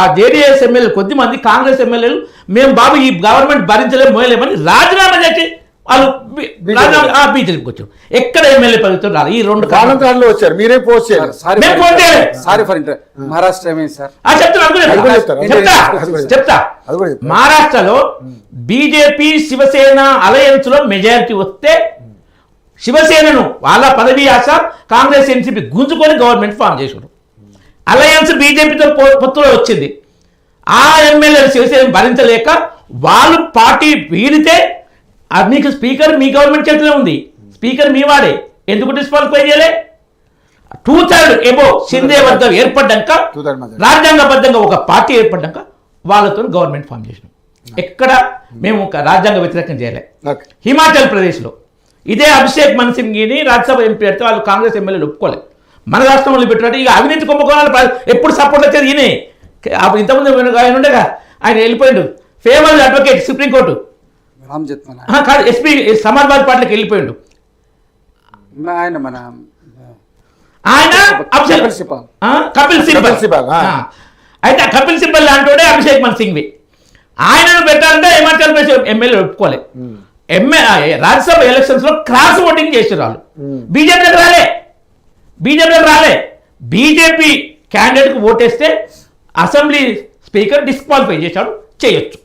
ఆ జేడీఎస్ ఎమ్మెల్యేలు కొద్దిమంది కాంగ్రెస్ ఎమ్మెల్యేలు మేము బాబు ఈ గవర్నమెంట్ భరించలేము మోయలేమని రాజీనామా చేసి వాళ్ళు బీజేపీకి వచ్చారు. ఎక్కడ ఎమ్మెల్యే పదవితో రాలి ఈ 2 కారణాలు వచ్చారు. మీరే పోస్ట్ చేయాలి. మహారాష్ట్ర చెప్తా. మహారాష్ట్రలో బీజేపీ శివసేన అలయన్స్ లో మెజారిటీ వస్తే శివసేనను వాళ్ళ పదవి ఆశ కాంగ్రెస్ ఎన్సీపీ గుంజుకొని గవర్నమెంట్ ఫామ్ చేశారు. అలయన్స్ బీజేపీతో పొత్తులో వచ్చింది. ఆ ఎమ్మెల్యేలు శివసేన భరించలేక వాళ్ళు పార్టీ వీడితే మీకు స్పీకర్ మీ గవర్నమెంట్ చేతిలో ఉంది, స్పీకర్ మీ వాడే, ఎందుకు డిస్క్వాలిఫై చేయలే? 2/3 ఎబో షిందే వర్గం ఏర్పడ్డాక రాజ్యాంగబద్ధంగా ఒక పార్టీ ఏర్పడ్డాక వాళ్ళతో గవర్నమెంట్ ఫామ్ చేసినాం. ఎక్కడ మేము ఒక రాజ్యాంగ వ్యతిరేకం చేయలే. హిమాచల్ ప్రదేశ్లో ఇదే అభిషేక్ మను సింఘ్ని రాజ్యసభ ఎంపీ పెడితే వాళ్ళు కాంగ్రెస్ ఎమ్మెల్యేలు ఒప్పుకోలేదు. మన రాష్ట్రంలో పెట్టినట్టు ఇక అవినీతి కుంభకోణాలు ఎప్పుడు సపోర్ట్ వచ్చేది ఈయనే. అప్పుడు ఇంతకుముందు ఆయన ఉండగా ఆయన వెళ్ళిపోయిండు, ఫేమస్ అడ్వకేట్ సుప్రీంకోర్టు కాదు ఎస్పీ సమాజ్వాదీ పార్టీకి వెళ్ళిపోయిండు ఆయన. కపిల్ సిబ్బల్ అయితే కపిల్ సిబ్బల్ లాంటి అభిషేక్ మను సింఘ్వి ఆయనను పెట్టాలంటే హిమాచల్ ప్రదేశ్ ఎమ్మెల్యే ఒప్పుకోలేదు. రాజ్యసభ ఎలక్షన్స్ లో క్రాస్ ఓటింగ్ చేసారు వాళ్ళు. బీజేపీకి రాలే. బీజేపీ క్యాండిడేట్ కు ఓటేస్తే అసెంబ్లీ స్పీకర్ డిస్క్వాలిఫై చేశాడు, చేయొచ్చు.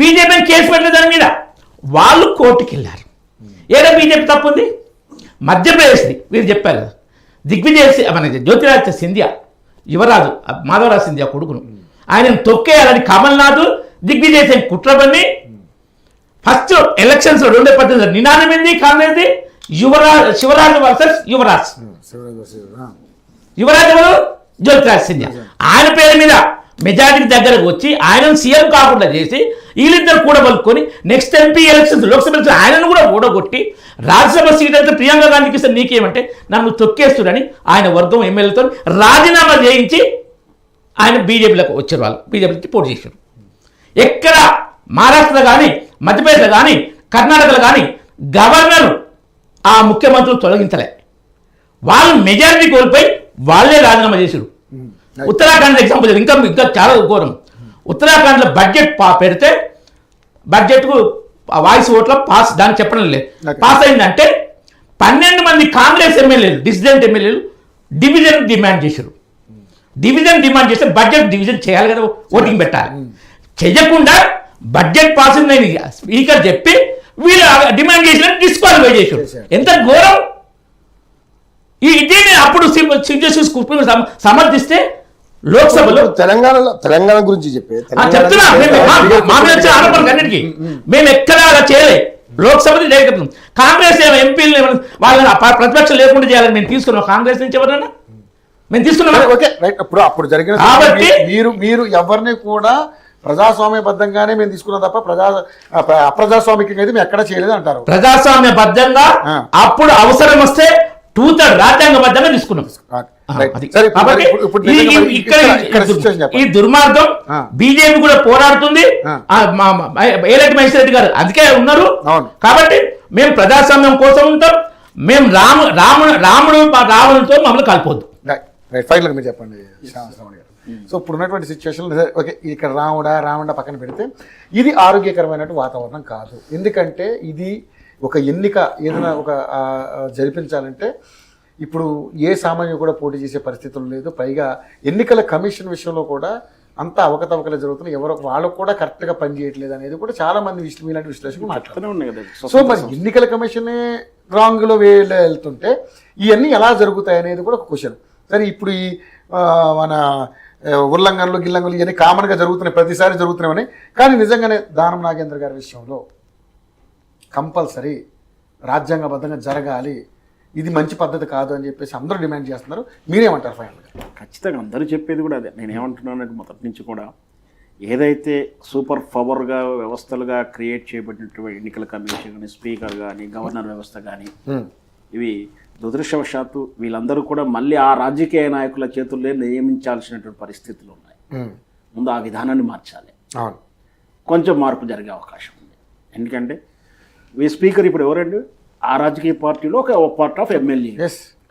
బీజేపీ కేసు పెట్టిన దాని మీద వాళ్ళు కోర్టుకి వెళ్ళారు. ఏదో బీజేపీ తప్పుంది. మధ్యప్రదేశ్ది వీరు చెప్పారు కదా, దిగ్విజయ్ మన జ్యోతిరాదిత్య సింధియా యువరాజు మాధవరాజ్ సింధియా కొడుకును ఆయనను తొక్కేయాలని కమల్నాథ్ దిగ్విజయ్ సింగ్ కుట్రబన్ని ఫస్ట్ ఎలక్షన్స్ 2018 నినాదమైంది కాంగ్రెస్ది శివరాజ్ వర్సెస్ యువరాజ్ ఎవరు జ్యోతిరాజ్ సింధియా. ఆయన పేరు మీద మెజారిటీకి దగ్గరకు వచ్చి ఆయనను సీఎం కాకుండా చేసి వీళ్ళిద్దరు కూడా పలుకొని next MP elections Lok Sabha election ఆయనను కూడా ఓడగొట్టి రాజ్యసభ సీట్ అయితే ప్రియాంక గాంధీకి ఇస్తే నీకేమంటే నన్ను తొక్కేస్తుడని ఆయన వర్గం ఎమ్మెల్యేలతో రాజీనామా చేయించి ఆయన బీజేపీలోకి వచ్చారు. వాళ్ళు బీజేపీ పోటీ చేశారు. ఎక్కడ మహారాష్ట్రలో కానీ మధ్యప్రదేశ్లో కానీ కర్ణాటకలో కానీ గవర్నర్ ఆ ముఖ్యమంత్రులు తొలగించలే. వాళ్ళు మెజారిటీ కోల్పోయి వాళ్ళే రాజీనామా చేశారు. ఉత్తరాఖండ్ ఎగ్జాంపుల్ ఇంకా ఇంకా చాలా ఘోరం. ఉత్తరాఖండ్లో బడ్జెట్ పెడితే బడ్జెట్కు వాయిస్ ఓట్ల పాస్ దాన్ని చెప్పడం లేదు, పాస్ అయిందంటే 12 మంది కాంగ్రెస్ ఎమ్మెల్యేలు డిసిడెంట్ ఎమ్మెల్యేలు డివిజన్ డిమాండ్ చేశారు. డివిజన్ డిమాండ్ చేస్తే బడ్జెట్ డివిజన్ చేయాలి కదా, ఓటింగ్ పెట్టాలి. చేయకుండా బడ్జెట్ పాస్ అయిందని స్పీకర్ చెప్పి వీళ్ళు డిమాండ్ చేసిన డిస్క్వాలిఫై చేశారు. ఎంత ఘోరం! ఇదే అప్పుడు చీఫ్ జస్టిస్ సమర్థిస్తే లోక్సభలో తెలంగాణ గురించి చెప్తున్నా అన్నిటికీ మేము ఎక్కడా చేయలే. లోక్సభ కాంగ్రెస్ ఎంపీలు వాళ్ళని ప్రతిపక్షం లేకుండా చేయాలని మేము తీసుకున్నాం. కాంగ్రెస్ నుంచి ఎవరన్నా మేము తీసుకున్నాం. అప్పుడు జరిగిన కాబట్టి మీరు ఎవరిని కూడా ప్రజాస్వామ్యబద్ధంగానే మేము తీసుకున్నాం తప్ప అప్రజాస్వామికంగా అయితే మేము ఎక్కడా చేయలేదు అంటారు. ప్రజాస్వామ్యబద్ధంగా అప్పుడు అవసరం వస్తే 2/3 రాజ్యాంగబద్ధంగా తీసుకున్నాం. ఈ దుర్మార్గం బీజేపీ కూడా పోరాడుతుంది. ఏలటి మహేశ్వర గారు అందుకే ఉన్నారు. కాబట్టి మేము ప్రజాస్వామ్యం కోసం ఉంటాం. మేము రావణుతో మమ్మల్ని కలపొద్దు. మీరు చెప్పండి శ్రావణ్ గారు. సో ఇప్పుడు ఉన్నటువంటి సిచ్యువేషన్ ఓకే, ఇక్కడ రావణ పక్కన పెడితే ఇది ఆరోగ్యకరమైనటువంటి వాతావరణం కాదు. ఎందుకంటే ఇది ఒక ఎన్నిక ఏదైనా ఒక జరిపించాలంటే ఇప్పుడు ఏ సామాన్యుడు కూడా పోటీ చేసే పరిస్థితులు లేదు. పైగా ఎన్నికల కమిషన్ విషయంలో కూడా అంతా అవకతవకలు జరుగుతున్నాయి. ఎవరో వాళ్ళకు కూడా కరెక్ట్గా పనిచేయట్లేదు అనేది కూడా చాలా మంది ఇలాంటి విశ్లేషకులు మాట్లాడుతున్నారు. సో మరి ఎన్నికల కమిషనే రాంగ్లో వెళ్తుంటే ఇవన్నీ ఎలా జరుగుతాయి అనేది కూడా ఒక క్వశ్చన్. సరే ఇప్పుడు ఈ మన ఉల్లంఘనలు గిల్లంఘనలు ఇవన్నీ కామన్గా జరుగుతున్నాయి, ప్రతిసారి జరుగుతున్నాయని. కానీ నిజంగానే దానం నాగేంద్ర గారి విషయంలో కంపల్సరీ రాజ్యాంగబద్ధంగా జరగాలి, ఇది మంచి పద్ధతి కాదు అని చెప్పేసి అందరూ డిమాండ్ చేస్తున్నారు. మీరేమంటారు ఫైనల్గా? ఖచ్చితంగా అందరూ చెప్పేది కూడా అదే. నేనేమంటున్నానంటే మొదటి నుంచి కూడా ఏదైతే సూపర్ పవర్గా వ్యవస్థలుగా క్రియేట్ చేయబడినటువంటి ఎన్నికల కమిషన్ కానీ స్పీకర్ కానీ గవర్నర్ వ్యవస్థ కానీ ఇవి దురదృష్టవశాత్తు వీళ్ళందరూ కూడా మళ్ళీ ఆ రాజకీయ నాయకుల చేతుల్లో నియమించాల్సినటువంటి పరిస్థితులు ఉన్నాయి. ముందు ఆ విధానాన్ని మార్చాలి. కొంచెం మార్పు జరిగే అవకాశం ఉంది. ఎందుకంటే ఈ స్పీకర్ ఇప్పుడు ఎవరండి? ఆ రాజకీయ పార్టీలో ఒక పార్ట్ ఆఫ్ ఎమ్మెల్యే.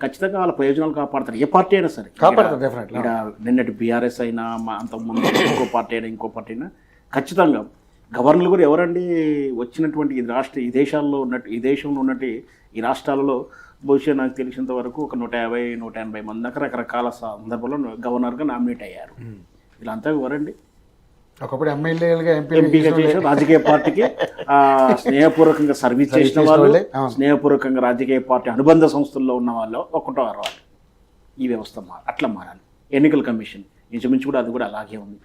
ఖచ్చితంగా వాళ్ళ ప్రయోజనాలు కాపాడతారు. ఏ పార్టీ అయినా సరే కాపాడతారు, definitely. ఇక్కడ నిన్నటి బీఆర్ఎస్ అయినా అంతకుముందు ఇంకో పార్టీ అయినా ఖచ్చితంగా గవర్నర్లు కూడా ఎవరండి వచ్చినటువంటి ఈ దేశంలో ఉన్నట్టు ఈ రాష్ట్రాలలో బహుశా నాకు తెలిసినంత వరకు ఒక 150-180 మంది దాకా రకరకాల సందర్భంలో గవర్నర్గా నామినేట్ అయ్యారు. వీళ్ళంతా ఎవరండి? ఒకప్పుడు ఎమ్మెల్యేలుగా ఎంపీగా చేసిన రాజకీయ పార్టీకి స్నేహపూర్వకంగా సర్వీస్ చేసిన వాళ్ళు, స్నేహపూర్వకంగా రాజకీయ పార్టీ అనుబంధ సంస్థల్లో ఉన్న వాళ్ళు ఒకటోవారు వాళ్ళు. ఈ వ్యవస్థ అట్లా మారాలి. ఎన్నికల కమిషన్ ఇంచుమించు కూడా అది కూడా అలాగే ఉంది.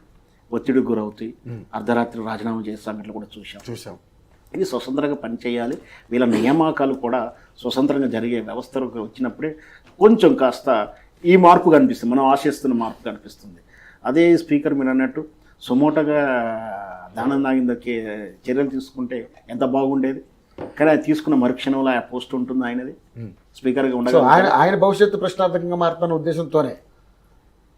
ఒత్తిడికి గురవుతాయి, అర్ధరాత్రి రాజీనామా చేసే సంఘటనలు కూడా చూసాం. ఇది స్వతంత్రంగా పనిచేయాలి. వీళ్ళ నియామకాలు కూడా స్వతంత్రంగా జరిగే వ్యవస్థలకు వచ్చినప్పుడే కొంచెం కాస్త ఈ మార్పు కనిపిస్తుంది, మనం ఆశిస్తున్న మార్పు కనిపిస్తుంది. అదే స్పీకర్ మీరు అన్నట్టు సుమోటగా దానం నాగిందకి చర్యలు తీసుకుంటే ఎంత బాగుండేది. కానీ అది తీసుకున్న మరుక్షణంలో ఆ పోస్ట్ ఉంటుంది ఆయనది స్పీకర్గా ఉండగా. ఆయన భవిష్యత్తు ప్రశ్నార్థకంగా మారుతున్న ఉద్దేశంతోనే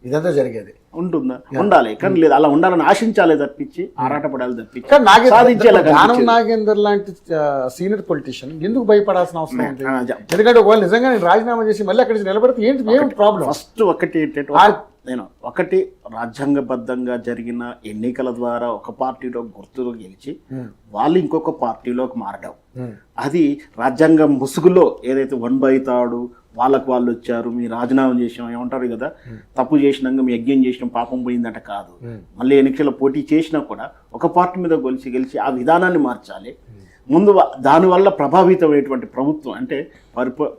ఇదంతా జరిగేది. ఉంటుందా? ఉండాలి, కానీ లేదు అలా ఉండాలని ఆశించాలి తప్పించి ఆరాటపడాలి తప్పించి దానం నాగేందర్ లాంటి సీనియర్ పొలిటీషియన్ ఎందుకు భయపడాల్సిన అవసరం ఉంది? ఎందుకంటే ఒకవేళ నిజంగా నేను రాజీనామా చేసి మళ్ళీ అక్కడి నుంచి నిలబడితే ఏంటి ప్రాబ్లం? ఫస్ట్ ఒకటి రాజ్యాంగబద్ధంగా జరిగిన ఎన్నికల ద్వారా ఒక పార్టీలో గుర్తులు గెలిచి వాళ్ళు ఇంకొక పార్టీలోకి మారడం, అది రాజ్యాంగం ముసుగులో ఏదైతే వన్బైతాడు వాళ్ళకు వాళ్ళు వచ్చారు, మీ రాజీనామా చేసాం ఏమంటారు కదా, తప్పు చేసినాక మీ యజ్ఞం చేసిన పాపం పోయిందంట కాదు. మళ్ళీ ఎన్నికల్లో పోటీ చేసినా కూడా ఒక పార్టీ మీద గెలిచి ఆ విధానాన్ని మార్చాలి. ముందు దానివల్ల ప్రభావితమైనటువంటి ప్రభుత్వం అంటే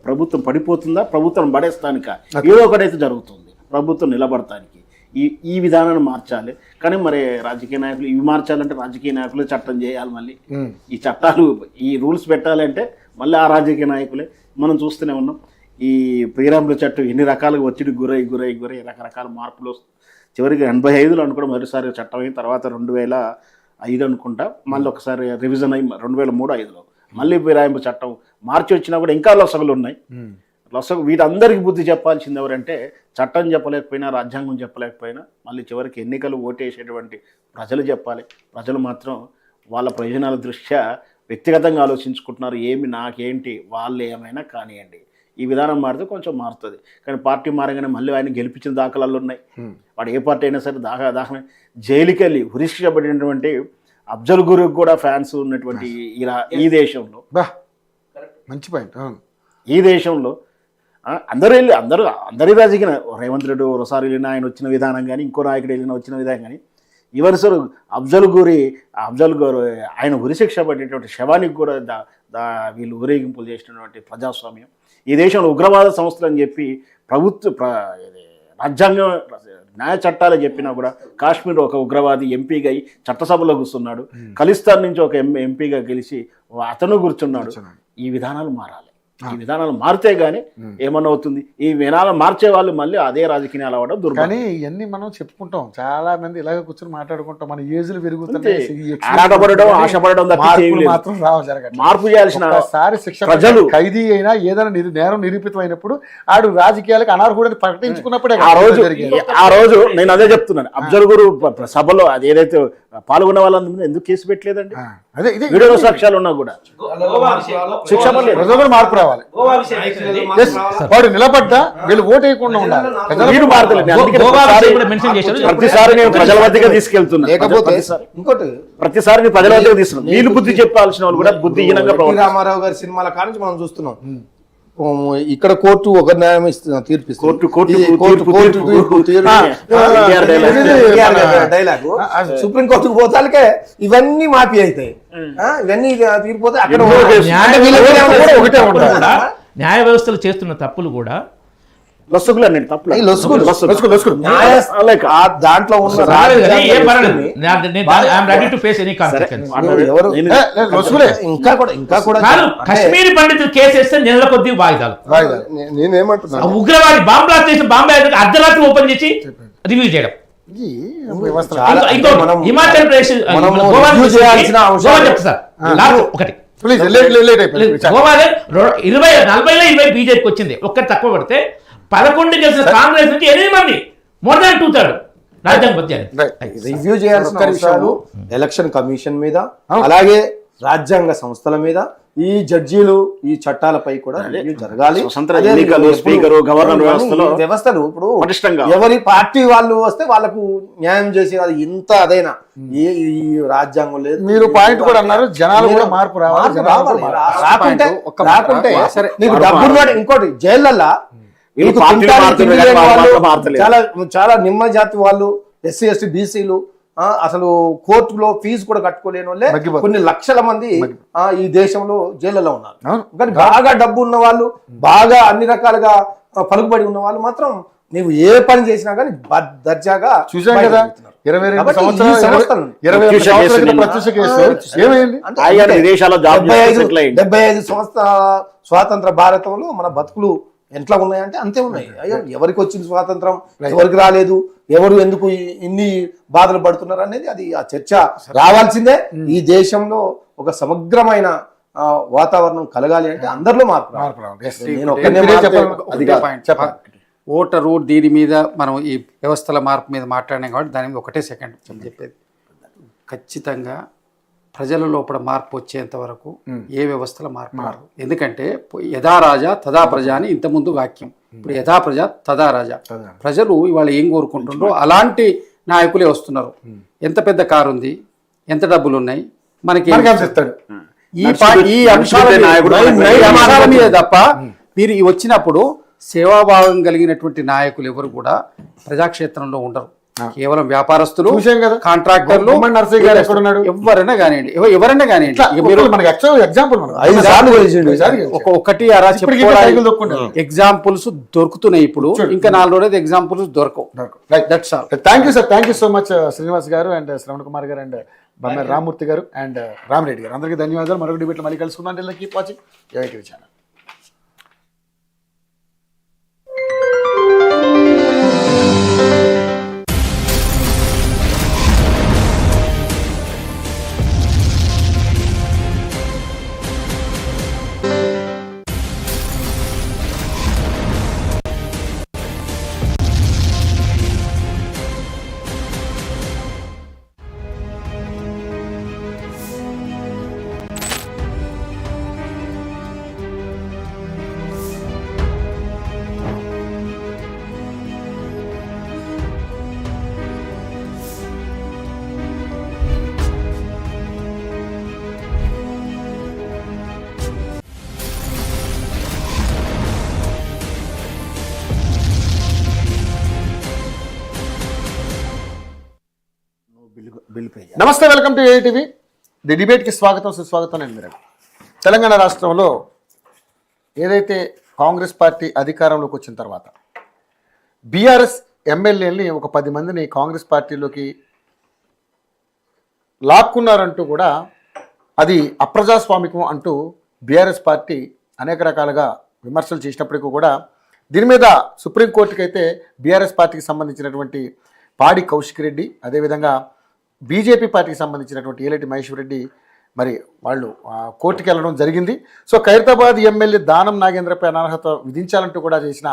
ప్రభుత్వం పడిపోతుందా, ప్రభుత్వం పడేస్తానిక, ఏదో ఒకటైతే జరుగుతుంది ప్రభుత్వం నిలబడటానికి. ఈ విధానాన్ని మార్చాలి. కానీ మరి రాజకీయ నాయకులు ఇవి మార్చాలంటే రాజకీయ నాయకులే చట్టం చేయాలి. మళ్ళీ ఈ చట్టాలు ఈ రూల్స్ పెట్టాలంటే మళ్ళీ ఆ రాజకీయ నాయకులే. మనం చూస్తూనే ఉన్నాం ఈ ప్రియరాముల చట్టం ఎన్ని రకాలుగా ఒత్తిడి గురై రకరకాల మార్పులు. చివరికి 85లో అనుకోవడం మొదటిసారి చట్టం అయిన తర్వాత 2005 అనుకుంటా మళ్ళీ ఒకసారి రివిజన్ అయ్యి 2003-05లో మళ్ళీ ప్రియరాముల చట్టం మార్చి వచ్చినా కూడా ఇంకా లొసగులు ఉన్నాయి. వీటందరికీ బుద్ధి చెప్పాల్సింది ఎవరంటే చట్టం చెప్పలేకపోయినా రాజ్యాంగం చెప్పలేకపోయినా మళ్ళీ చివరికి ఎన్నికలు ఓటేసేటువంటి ప్రజలు చెప్పాలి. ప్రజలు మాత్రం వాళ్ళ ప్రయోజనాల దృష్ట్యా వ్యక్తిగతంగా ఆలోచించుకుంటున్నారు. నాకేంటి వాళ్ళు ఏమైనా కానివ్వండి. ఈ విధానం మారితే కొంచెం మారుతుంది. కానీ పార్టీ మారగానే మళ్ళీ ఆయన గెలిపించిన దాఖలాలు ఉన్నాయి. వాడు ఏ పార్టీ అయినా సరే దాఖలా జైలుకి వెళ్ళి ఉరిశిక్షపడినటువంటి అఫ్జల్ గురుకు కూడా ఫ్యాన్స్ ఉన్నటువంటి ఈ దేశంలో మంచి పాయింట్. ఈ దేశంలో అందరి రాజకీయ రేవంత్ రెడ్డి ఒకసారి వెళ్ళిన ఆయన వచ్చిన విధానం కానీ ఇంకో నాయకుడు వెళ్ళిన వచ్చిన విధానం కానీ ఇవరిసరు అఫ్జల్ గురు ఆయన ఉరిశిక్ష పడేటువంటి శవానికి కూడా వీళ్ళు ఊరేగింపులు చేసినటువంటి ప్రజాస్వామ్యం. ఈ దేశంలో ఉగ్రవాద సంస్థలు అని చెప్పి రాజ్యాంగం న్యాయ చట్టాలు చెప్పినా కూడా కాశ్మీర్ ఒక ఉగ్రవాది ఎంపీగా అయి చట్టసభలో కూర్చున్నాడు. ఖలిస్తాన్ నుంచి ఒక ఎంపీగా గెలిచి అతను కూర్చున్నాడు. ఈ విధానాలు మారాలి. ఈ విధానాలు మారితే గానీ ఏమన్నా అవుతుంది. ఈ విధానాలు మార్చే వాళ్ళు మళ్ళీ అదే రాజకీయాలు అవ్వడం దుర్భరం. కానీ ఇవన్నీ మనం చెప్పుకుంటాం, చాలా మంది ఇలాగ కూర్చొని మాట్లాడుకుంటాం, మన ఏజ్లు పెరుగుతున్నాయి, ఆశపడడం మాత్రం జరగదు. మార్పు చేయాల్సిన శిక్ష ప్రజలు ఖైదీ అయినా ఏదైనా నేరం నిరూపితమైనప్పుడు ఆడు రాజకీయాలకు అనర్హుడని ప్రకటించుకున్నప్పుడే ఆ రోజు నేను అదే చెప్తున్నాను. అఫ్జల్ గురు సభలో అది ఏదైతే పాల్గొన్న వాళ్ళందరూ ఎందుకు కేసు పెట్టలేదండి? అదే వీడియో సాక్ష్యాలు ఉన్నా కూడా శిక్ష మార్పు రావాలి. వాడు నిలబడ్డా వీళ్ళు ఓటు వేయకుండా ఉండాలి. ప్రతిసారి నేను ప్రజల వద్దగా తీసుకెళ్తున్నా, ప్రతిసారి ప్రజల వద్దగా తీసుకున్నాను. వీళ్ళు బుద్ధి చెప్పాల్సిన వాళ్ళు కూడా బుద్ధిహీనంగా రామారావు గారి సినిమాల కానించి మనం చూస్తున్నాం. ఇక్కడ కోర్టు ఒక న్యాయం డైలాగు సుప్రీం కోర్టుకు పోతాలకే ఇవన్నీ మాఫీ అవుతాయి. ఇవన్నీ తీరిపోతే అక్కడ న్యాయ వ్యవస్థలు చేస్తున్న తప్పులు కూడా దాంట్లో ఉన్న ఇంకా కూడా కశ్మీరీ పండితులు కేసు వేస్తే నెలల కొద్ది వాయిదాలు. నేనేమంటున్నా, ఉగ్రవాది బాంబ్ బ్లాస్ట్ చేసి బాంబే అర్ధరాత్రి ఓపెన్ చేసి రివ్యూ చేయడం. హిమాచల్ ప్రదేశ్ ఒకటి గోవాలో 40-20 బీజేపీకి వచ్చింది. ఒక్కటి తక్కువ పడితే 11 గెలిచిన కాంగ్రెస్ నుంచి 8 మంది మోర్ దాన్ 2/3 రివ్యూ చేయాల్సిన విషయాలు ఎలక్షన్ కమిషన్ మీద, అలాగే రాజ్యాంగ సంస్థల మీద, ఈ జడ్జీలు ఈ చట్టాలపై కూడా రివ్యూ జరగాలి. స్వతంత్ర ఎన్నికలు, స్పీకరు, గవర్నర్ వ్యవస్థలు ఇప్పుడు పటిష్టంగా ఎవరి పార్టీ వాళ్ళు వస్తే వాళ్ళకు న్యాయం చేసే అది ఇంత అదైనా ఈ రాజ్యాంగం లేదు. మీరు పాయింట్ కూడా అన్నారు, జనాలు కూడా మార్పు రావాలి. రాకుంటే నీకు డబ్బులు ఇంకోటి జైళ్ళల్లా చాలా చాలా నిమ్మ జాతి వాళ్ళు, ఎస్సీ ఎస్టీ బీసీలు అసలు కోర్టులో ఫీజు కూడా కట్టుకోలేని వాళ్ళే కొన్ని లక్షల మంది ఈ దేశంలో జైళ్ళలో ఉన్నారు. కానీ బాగా డబ్బు ఉన్న వాళ్ళు, బాగా అన్ని రకాలుగా పలుకుబడి ఉన్న వాళ్ళు మాత్రం నీవు ఏ పని చేసినా కానీ దర్జాగా చూసాం కదా. 25 సంవత్సరాల స్వాతంత్ర భారతంలో మన బతుకులు ఎట్లా ఉన్నాయంటే అంతే ఉన్నాయి. అయ్యో ఎవరికి వచ్చింది స్వాతంత్రం, ఎవరికి రాలేదు, ఎవరు ఎందుకు ఇన్ని బాధలు పడుతున్నారు అనేది అది ఆ చర్చ రావాల్సిందే. ఈ దేశంలో ఒక సమగ్రమైన వాతావరణం కలగాలి అంటే అందరిలో మార్పు ఓటరు దీని మీద మనం ఈ వ్యవస్థల మార్పు మీద మాట్లాడినాం కాబట్టి దాని మీద ఒకటే సెకండ్ చెప్పేది, ఖచ్చితంగా ప్రజల లోపల మార్పు వచ్చేంత వరకు ఏ వ్యవస్థల మార్పు మారదు. ఎందుకంటే యథా రాజా తదా ప్రజ అని ఇంతకుముందు వాక్యం, ఇప్పుడు యథా ప్రజ తదా రాజా. ప్రజలు ఇవాళ ఏం కోరుకుంటున్నారో అలాంటి నాయకులే వస్తున్నారు. ఎంత పెద్ద కారు ఉంది, ఎంత డబ్బులు ఉన్నాయి, మనకి ఈ అంశాల మీద తప్ప మీరు వచ్చినప్పుడు సేవాభావం కలిగినటువంటి నాయకులు ఎవరు కూడా ప్రజాక్షేత్రంలో ఉండరు. కేవలం వ్యాపారస్తులు, కాంట్రాక్టర్లు, ఎవరైనా కానివ్వండి, ఎవరైనా కానివ్వండి. ఒకటి అలా ఎగ్జాంపుల్స్ దొరుకుతున్నాయి ఇప్పుడు, ఇంకా 4 రోజులు ఎగ్జాంపుల్స్ దొరకవు. Thank you sir, thank you so much Srinivas గారు అండ్ శ్రవణ్ కుమార్ గారు అండ్ బొమ్మ రామూర్తి గారు అండ్ రామిరెడ్డి గారు, అందరికీ ధన్యవాదాలు. మరొక డిబేట్లో మళ్ళీ కలుసుకుందాం. Keep watching AITV channel. నమస్తే, వెల్కమ్ టు ఏఐటీవీ. ది డిబేట్కి స్వాగతం, సుస్వాగతం. నేను మీరు తెలంగాణ రాష్ట్రంలో ఏదైతే కాంగ్రెస్ పార్టీ అధికారంలోకి వచ్చిన తర్వాత బీఆర్ఎస్ ఎమ్మెల్యేలని ఒక 10 మందిని కాంగ్రెస్ పార్టీలోకి లాక్కున్నారంటూ కూడా అది అప్రజాస్వామికం అంటూ బీఆర్ఎస్ పార్టీ అనేక రకాలుగా విమర్శలు చేసినప్పటికీ కూడా దీని మీద సుప్రీంకోర్టుకి అయితే బీఆర్ఎస్ పార్టీకి సంబంధించినటువంటి పాడి కౌశిక్ రెడ్డి, అదేవిధంగా బీజేపీ పార్టీకి సంబంధించినటువంటి ఏలేటి మహేశ్వర్ రెడ్డి మరి వాళ్ళు కోర్టుకి వెళ్ళడం జరిగింది. సో ఖైరతాబాద్ ఎమ్మెల్యే దానం నాగేంద్రపై అనర్హత విధించాలంటూ కూడా చేసిన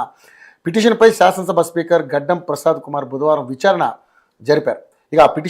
పిటిషన్పై శాసనసభ స్పీకర్ గడ్డం ప్రసాద్ కుమార్ బుధవారం విచారణ జరిపారు. ఇక ఆ పిటిషన్